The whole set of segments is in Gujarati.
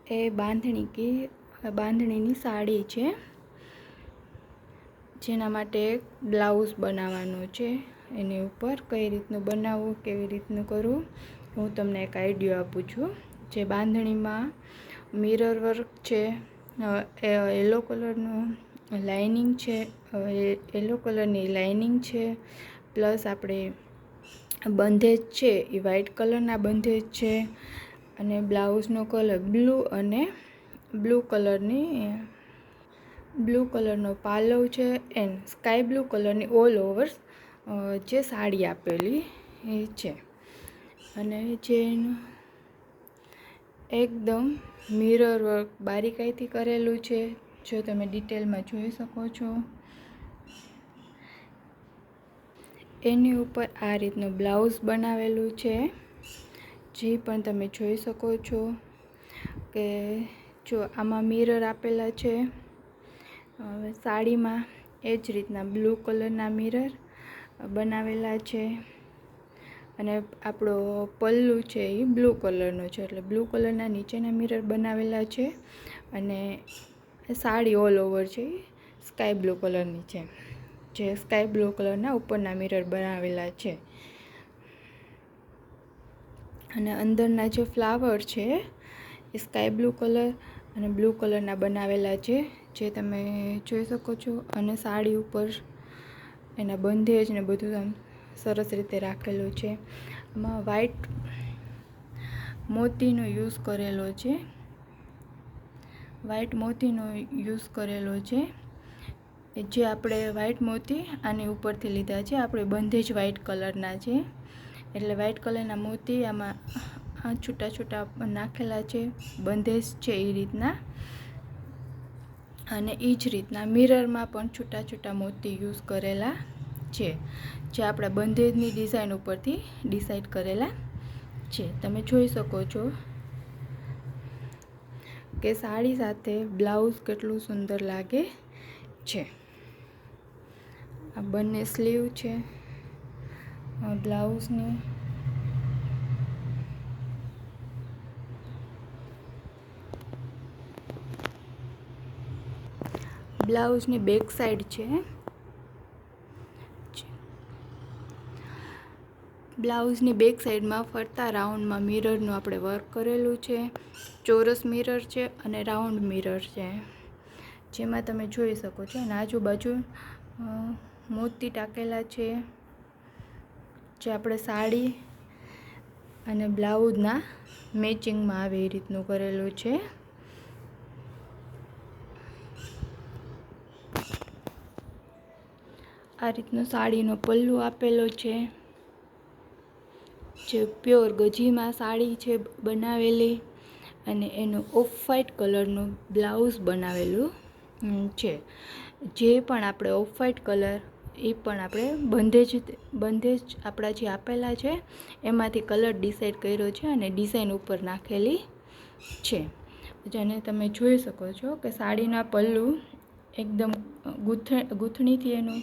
એ બાંધણીની સાડી છે, જેના માટે એક બ્લાઉઝ બનાવવાનો છે. એની ઉપર કઈ રીતનું બનાવવું, કેવી રીતનું કરવું, હું તમને એક આઈડિયો આપું છું. જે બાંધણીમાં મિરર વર્ક છે, યલો કલરનું લાઇનિંગ છે, યલો કલરની લાઇનિંગ છે, પ્લસ આપણે બંધેજ છે એ વ્હાઇટ કલરના બંધેજ છે, અને બ્લાઉઝનો કલર બ્લુ અને બ્લુ કલરનો પાલવ છે, એન્ડ સ્કાય બ્લુ કલરની ઓલ ઓવર જે સાડી આપેલી એ છે. અને જે એકદમ મિરર વર્ક બારીકાઈથી કરેલું છે, જો તમે ડિટેલમાં જોઈ શકો છો. એની ઉપર આ રીતનું બ્લાઉઝ બનાવેલું છે, જે પણ તમે જોઈ શકો છો કે જો આમાં મિરર આપેલા છે સાડીમાં, એ જ રીતના બ્લુ કલરના મિરર બનાવેલા છે. અને આપણો પલ્લુ છે એ બ્લુ કલરનો છે, એટલે બ્લુ કલરના નીચેના મિરર બનાવેલા છે, અને સાડી ઓલ ઓવર છે એ સ્કાય બ્લુ કલરની છે, જે સ્કાય બ્લુ કલરના ઉપરના મિરર બનાવેલા છે. અને અંદરના જે ફ્લાવર છે એ સ્કાય બ્લુ કલર અને બ્લુ કલરના બનાવેલા છે, જે તમે જોઈ શકો છો. અને સાડી ઉપર એના બંધેજ ને બધું આમ સરસ રીતે રાખેલું છે. આમાં વ્હાઈટ મોતીનો યુઝ કરેલો છે, વ્હાઈટ મોતીનો યુઝ કરેલો છે. જે આપણે વ્હાઈટ મોતી આની ઉપરથી લીધા છે, આપણે બંધેજ વ્હાઈટ કલરના છે, એટલે વ્હાઈટ કલરના મોતી આમાં છૂટા છૂટા નાખેલા છે, બંધેજ છે એ રીતના. અને એ જ રીતના મિરરમાં પણ છૂટા છૂટા મોતી યુઝ કરેલા છે, જે આપણા બંધેજની ડિઝાઇન ઉપરથી ડિસાઈડ કરેલા છે. તમે જોઈ શકો છો કે સાડી સાથે બ્લાઉઝ કેટલું સુંદર લાગે છે. આ બંને સ્લીવ છે બ્લાઉઝની. બ્લાઉઝની બેક સાઈડ છે. બ્લાઉઝની બેક સાઈડમાં ફરતા રાઉન્ડમાં મિરરનું આપણે વર્ક કરેલું છે. ચોરસ મિરર છે અને રાઉન્ડ મિરર છે, જેમાં તમે જોઈ શકો છો. અને આજુબાજુ મોતી ટાંકેલા છે, જે આપણે સાડી અને બ્લાઉઝના મેચિંગમાં આવે એ રીતનું કરેલું છે. આ રીતનો સાડીનો પલ્લુ આપેલો છે, જે પ્યોર ગજીમાં સાડી છે બનાવેલી, અને એનું ઓફ વ્હાઈટ કલરનું બ્લાઉઝ બનાવેલું છે. જે પણ આપણે ઓફ વ્હાઈટ કલર એ પણ આપણે બંધેજ આપણા જે આપેલા છે એમાંથી કલર ડિસાઈડ કર્યો છે અને ડિઝાઇન ઉપર નાખેલી છે. જેને તમે જોઈ શકો છો કે સાડીના પલ્લુ એકદમ ગૂંથણીથી એનું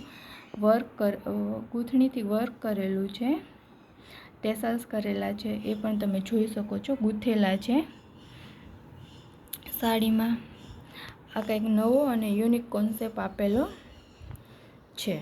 ગૂંથણીથી વર્ક કરેલું છે, ટેસલ્સ કરેલા છે, એ પણ તમે જોઈ શકો છો, ગૂંથેલા છે સાડીમાં. આ કંઈક નવો અને યુનિક કોન્સેપ્ટ આપેલો છે.